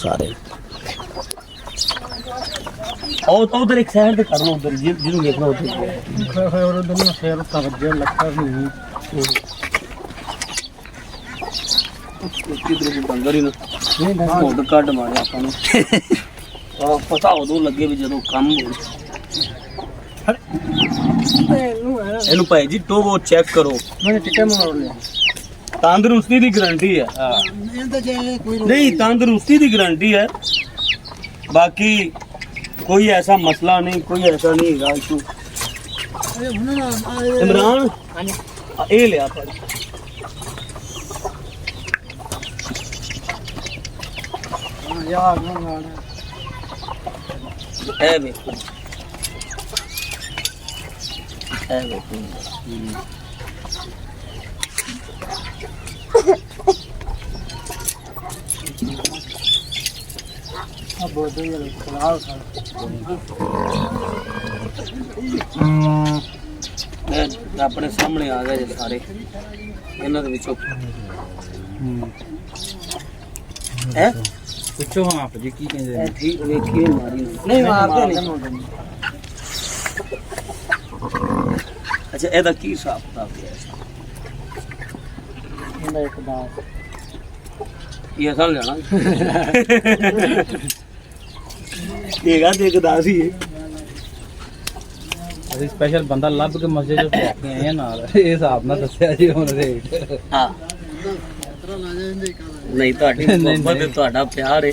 सारे और तो उधर एक साइड पे कर लो उधर जिन्होंने देखना उधर और दोनों शेर तवज्जो लगता नहीं किधर को बंदर ही ना मोड़ काट मारे अपन पता हो दो लगे भी जदों कम हो ਇਹਨੂੰ ਭਾਈ ਜੀ ਟੋਵੋ ਚੈੱਕ ਕਰੋ मैंने टिकट मार लिया तंदुरुस्ती की गारंटी है नहीं तंदुरुस्ती की गारंटी है बाकी कोई ऐसा मसला नहीं कोई ऐसा नहीं है इशू इमरान ये लिया भाई यार है देखो है देखो अब बहुत ही खराब था अपने सामने आ गए सारे इन्हां दे विचों है पूछो हां आप जी की कहंदे ए ठीक देखिए मारी नहीं मारते नहीं अच्छा एदा की हिसाब किताब है इंदा एक दास ये साल जाना ये गा देख दास ही ਅਸੀਂ ਸਪੈਸ਼ਲ ਬੰਦਾ ਲੱਭ ਕੇ ਮਸਜਿਦ ਚ ਲੈ ਕੇ ਆਏ ਆ ਨਾਲ ਇਹ ਹਿਸਾਬ ਨਾਲ ਦੱਸਿਆ ਜੀ ਹੁਣ ਰੇਟ ਹਾਂ ਨਹੀਂ ਤੁਹਾਡੀ ਮੁਹੱਬਤ ਤੇ ਤੁਹਾਡਾ ਪਿਆਰ ਹੈ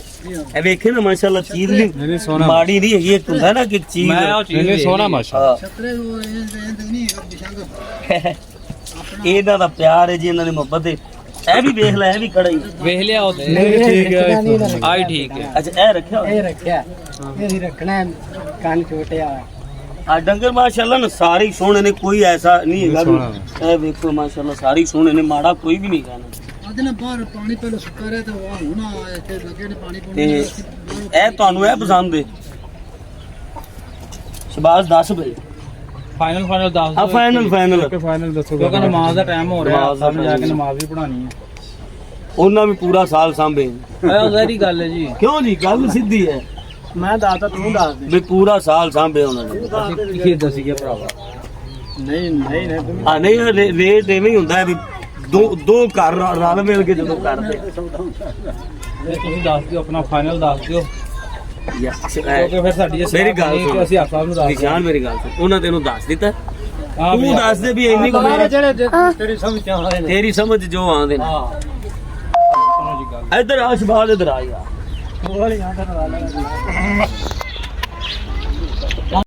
ਇਹ ਵੇਖੇ ਨਾ ਮਾਸ਼ਾਅੱਲਾ ਚੀਜ਼ ਵੀ ਮਾੜੀ ਨਹੀਂ ਹੈਗੀ ਇੱਕ ਹੁੰਦਾ ਨਾ ਕਿ ਚੀਜ਼ ਨਹੀਂ ਸੋਹਣਾ ਮਾਸ਼ਾਅੱਲਾ ਇਹਨਾਂ ਦਾ ਪਿਆਰ ਹੈ ਜੀ ਇਹਨਾਂ ਦੀ ਮੁਹੱਬਤ ਹੈ ਇਹ ਵੀ ਵੇਖ ਲੈ ਇਹ ਵੀ ਕੜਾ ਹੀ ਵੇਖ ਲਿਆ ਉਹ ਠੀਕ ਹੈ ਆਈ ਠੀਕ ਹੈ ਅੱਛਾ ਇਹ ਰੱਖਿਆ ਇਹ ਰੱਖਿਆ ਇਹ ਹੀ ਰੱਖਣਾ ਕੰਨ ਛੋਟੇ ਆ ਆ ਡੰਗਰ ਮਾਸ਼ਾਅੱਲਾ ਨਾ ਸਾਰੇ ਹੀ ਸੋਹਣੇ ਨੇ ਕੋਈ ਐਸਾ ਨਹੀਂ ਹੈਗਾ ਵੀ ਇਹ ਵੇਖੋ ਮਾਸ਼ਾਅੱਲਾ ਸਾਰੇ ਹੀ ਸੋਹਣੇ ਨੇ ਮਾੜਾ ਕੋਈ ਵੀ ਨਹੀਂ ਹੈਗਾ ਨਾ ਬਾਹਰ ਪਾਣੀ ਪਹਿਲਾਂ ਸੁੱਕਾ ਰਿਹਾ ਤੇ ਉਹ ਹੁਣ ਇੱਥੇ ਲੱਗੇ ਨੇ ਪਾਣੀ ਤੇ ਇਹ ਤੁਹਾਨੂੰ ਇਹ ਪਸੰਦ ਹੈ ਸ਼ਬਾਜ਼ 10 ਬਈ ਫਾਈਨਲ ਦੱਸ ਆ ਫਾਈਨਲ ਫਾਈਨਲ ਦੱਸੋ ਕਿਉਂਕਿ ਨਮਾਜ਼ ਦਾ ਟਾਈਮ ਹੋ ਰਿਹਾ ਸਭ ਜਾ ਕੇ ਨਮਾਜ਼ ਵੀ ਪੜਾਣੀ ਹੈ ਉਹਨਾਂ ਵੀ ਪੂਰਾ ਸਾਲ ਸਾਂਭੇ ਇਹ ਜ਼ਹਿਰੀ ਗੱਲ ਹੈ ਜੀ ਕਿਉਂ ਜੀ ਗੱਲ ਸਿੱਧੀ ਹੈ ਮੈਂ ਦੱਸਦਾ ਤੂੰ ਦੱਸ ਦੇ ਵੀ ਪੂਰਾ ਸਾਲ ਸਾਂਭੇ ਉਹਨਾਂ ਨੇ ਅਸੀਂ ਕੀ ਦੱਸੀਏ ਭਰਾਵਾ ਨਹੀਂ ਆ ਨਹੀਂ ਰੇਟ ਐਵੇਂ ਹੀ ਹੁੰਦਾ ਹੈ ਵੀ ਦੋ ਘਰ ਰਲ ਮਿਲ ਕੇ ਜਦੋਂ ਕਰਦੇ ਤੁਸੀਂ ਦੱਸ ਦਿਓ ਆਪਣਾ ਫਾਈਨਲ ਦੱਸ ਦਿਓ ਕਿਉਂਕਿ ਕਿਉਂਕਿ ਫਿਰ ਸਾਡੀ ਮੇਰੀ ਗੱਲ ਸੁਣ ਅਸੀਂ ਆਪ ਸਾਹਿਬ ਨੂੰ ਦੱਸ ਨਿਸ਼ਾਨ ਮੇਰੀ ਗੱਲ ਸੁਣ ਉਹਨਾਂ ਤੈਨੂੰ ਦੱਸ ਦਿੱਤਾ ਹਾਂ ਤੂੰ ਦੱਸ ਦੇ ਵੀ ਇੰਨੀ ਕੁ ਜਿਹੜੇ ਤੇਰੀ ਸਮਝ ਆ ਰਹੇ ਨੇ ਤੇਰੀ ਸਮਝ ਜੋ ਆਉਂਦੇ ਨੇ ਹਾਂ ਸਮਝ ਗੱਲ ਇੱਧਰ ਆ ਸ਼ਬਾਜ਼ ਇੱਧਰ ਆ ਯਾਰ ਉਹ ਵਾਲੀ ਯਾਦ ਨਾਲ